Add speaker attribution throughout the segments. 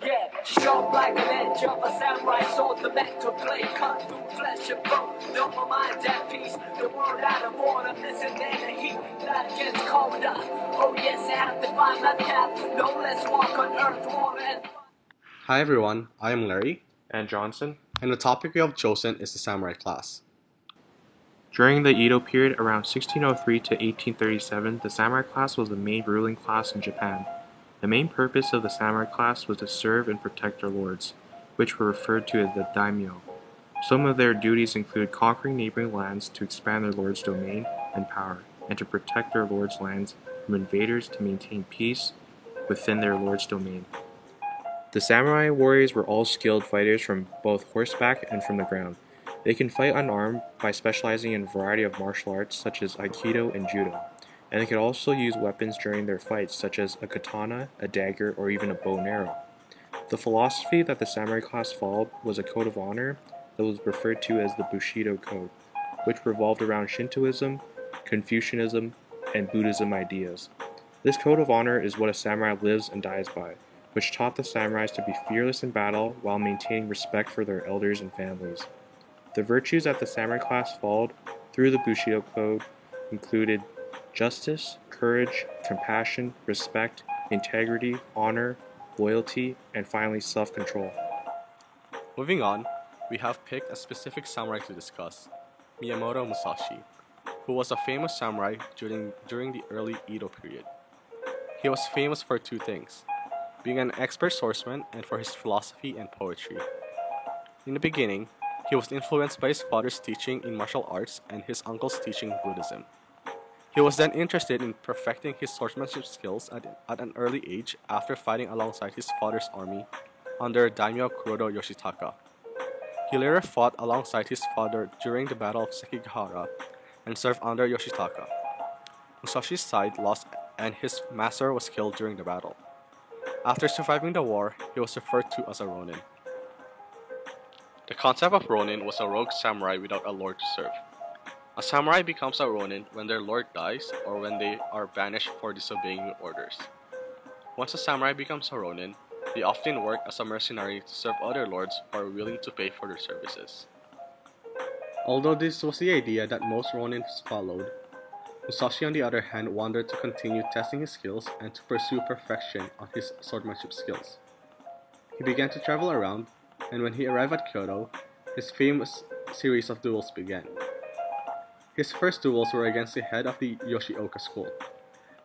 Speaker 1: Yeah, sharp like an edge of a samurai sword, the metal blade cut through flesh and bone. No more minds at peace, the world out of order, missing in the heat that gets colder. Oh yes, I have to find my path, no less walk on earth, water and fire.
Speaker 2: Hi everyone, I am Larry,
Speaker 3: and Johnson.
Speaker 2: and the topic we have chosen is the samurai class.
Speaker 3: During the Edo period around 1603 to 1837, the samurai class was the main ruling class in Japan. The main purpose of the samurai class was to serve and protect their lords, which were referred to as the daimyo. Some of their duties include conquering neighboring lands to expand their lord's domain and power, and to protect their lord's lands from invaders to maintain peace within their lord's domain. The samurai warriors were all skilled fighters from both horseback and from the ground. They can fight unarmed by specializing in a variety of martial arts such as Aikido and Judo, and they could also use weapons during their fights such as a katana, a dagger, or even a bow and arrow. The philosophy that the samurai class followed was a code of honor that was referred to as the Bushido Code, which revolved around Shintoism, Confucianism, and Buddhism ideas. This code of honor is what a samurai lives and dies by, which taught the samurais to be fearless in battle while maintaining respect for their elders and families. The virtues that the samurai class followed through the Bushido Code included justice, courage, compassion, respect, integrity, honor, loyalty, and finally self-control.
Speaker 2: Moving on, we have picked a specific samurai to discuss, Miyamoto Musashi, who was a famous samurai during the early Edo period. He was famous for two things, being an expert swordsman and for his philosophy and poetry. In the beginning, he was influenced by his father's teaching in martial arts and his uncle's teaching Buddhism. He was then interested in perfecting his swordsmanship skills at an early age after fighting alongside his father's army under Daimyo Kuroda Yoshitaka. He later fought alongside his father during the Battle of Sekigahara and served under Yoshitaka. Musashi's side lost and his master was killed during the battle. After surviving the war, he was referred to as a ronin. The concept of ronin was a rogue samurai without a lord to serve. A samurai becomes a ronin when their lord dies or when they are banished for disobeying orders. Once a samurai becomes a ronin, they often work as a mercenary to serve other lords who are willing to pay for their services. Although this was the idea that most ronins followed, Musashi on the other hand wanted to continue testing his skills and to pursue perfection on his swordsmanship skills. He began to travel around, and when he arrived at Kyoto, his famous series of duels began. His first duels were against the head of the Yoshioka school.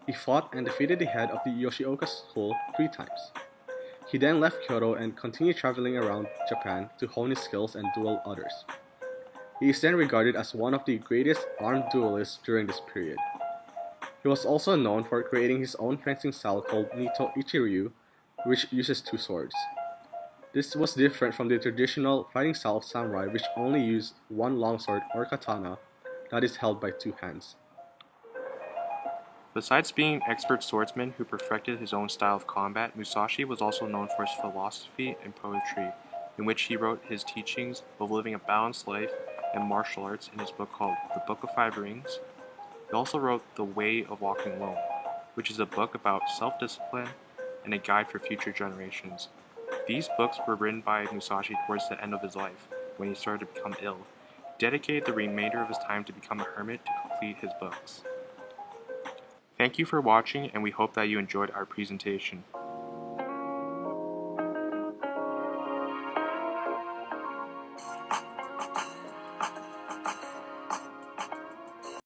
Speaker 2: He fought and defeated the head of the Yoshioka school 3 times. He then left Kyoto and continued traveling around Japan to hone his skills and duel others. He is then regarded as one of the greatest armed duelists during this period. He was also known for creating his own fencing style called Nito Ichiryu, which uses 2 swords. This was different from the traditional fighting style of samurai, which only used 1 longsword or katana that is held by 2 hands.
Speaker 3: Besides being an expert swordsman who perfected his own style of combat, Musashi was also known for his philosophy and poetry, in which he wrote his teachings of living a balanced life and martial arts in his book called The Book of 5 Rings. He also wrote The Way of Walking Alone, which is a book about self-discipline and a guide for future generations. These books were written by Musashi towards the end of his life, when he started to become ill. He dedicated the remainder of his time to become a hermit to complete his books. Thank you for watching, and we hope that you enjoyed our presentation.